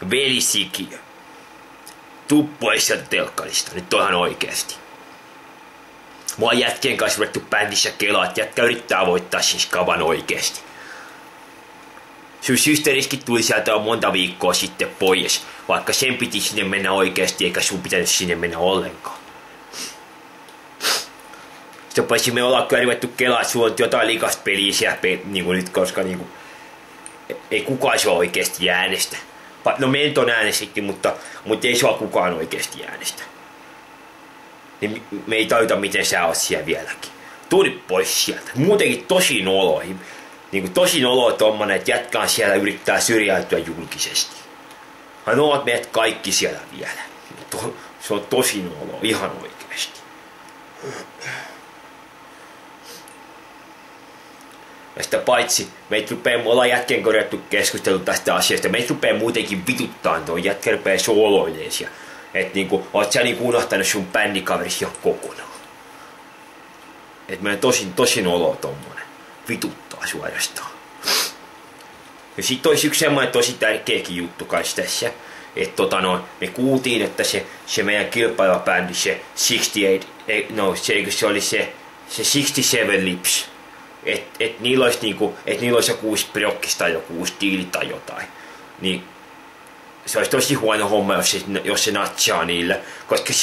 Velisikiö. Tuu pois sieltä telkkarista, nyt ihan oikeesti. Mua on jätkien kanssa ruvettu bändissä kelaa, että jätkä yrittää voittaa siis kavan oikeesti. Sun systeriskin tuli sieltä jo monta viikkoa sitten pois, vaikka sen piti sinne mennä oikeesti, eikä sun pitänyt sinne mennä ollenkaan. Sitten paitsi me ollaan kyllä ruvettu kelaa, että sulla on jotain likasta peliä siellä niinku nyt, koska niinku, ei kukaan sua oikeesti äänestä. No Menton äänestettiin, mutta ei sua kukaan oikeesti äänestä. Niin me ei tajuta miten sä oot siellä vieläkin. Tuu nyt pois sieltä. Muutenkin tosi noloa. Niinku tosi noloa tommonen, että jätkään siellä yrittää syrjäytyä julkisesti. Hän oot meidät kaikki siellä vielä. Se on tosi noloa, ihan oikeesti. Ja sitä paitsi, me ollaan jätkeen korjattu keskustelu tästä asiasta. Meitä rupee muutenkin vituttaan tuo jätkä rupee sooloileen siellä. Et niinku, oot sä niinku unohtanut sun bändikaverisi jo kokonaan. Et meidän tosi noloa tommonen. Vituttaa suorastaan. Ja sit olisi yksi semmoinen tosi tärkeäkin juttu kans tässä. Että me kuultiin, että se meidän kilpaileva bändi, se 68, se oli se 67 Lips. Et niillä olisi niinku, niillä olisi joku uusi prokkis tai joku uusi diili tai jotain. Niin se olisi tosi huono homma, jos se natsaa niille, koska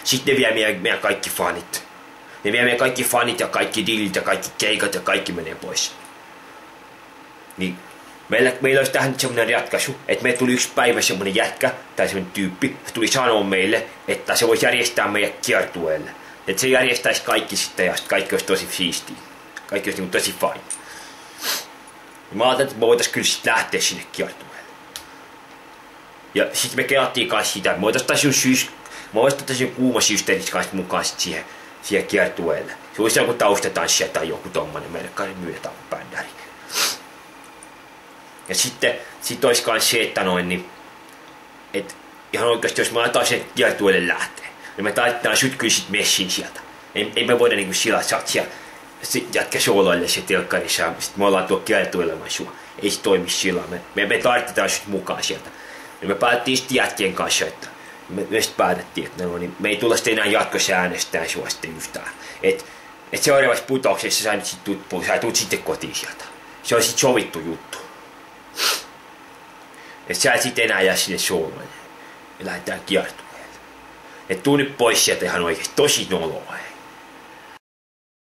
sit ne vie meidän kaikki fanit. Ne vie meidän kaikki fanit ja kaikki diilit ja kaikki keikat ja kaikki menee pois. Niin meillä olisi tähän nyt semmoinen ratkaisu, että meille tuli yksi päivä semmoinen jätkä tai semmoinen tyyppi, se tuli sanoa meille, että se voisi järjestää meidät kiertueelle. Että se järjestäisi kaikki sitten ja kaikki olisi tosi siistiä. Kaikki olisi tosi fine. Mä ajattelin, että me voitaisiin kyllä sitten lähteä sinne kiertueelle. Ja sitten me kelattiin kanssa sitä, että me voitaisiin kuuma systeerit kanssa mukaan siihen kiertueelle. Se olisi joku taustatanssija tai joku tommonen meille kanssa myytä bändäri. Ja sitten olisi kans se, että että ihan oikeasti jos me aletaan sen kiertueelle lähteä, niin me taitetaan sut kyllä sit messin sieltä. Ei me voida niinku sillä, että sä oot siellä jätkä sooloille se telkkarissa ja sit me ollaan tuolla kiertueella sua. Ei se toimi sillä. Me tarvitaan sut mukaan sieltä. Ja me päätettiin sitten jätkien kanssa, että me sitten päätettiin, että me ei tulla sitten enää jatkossa äänestää sua sitten yhtään. Että seuraavassa putouksessa sä tulet sitten kotiin sieltä. Se on sitten sovittu juttu. Että sä et sitten enää jää sinne sooloille. Me lähdetään kiertueelle. Että tuu nyt pois sieltä ihan oikeesti. Tosi noloa.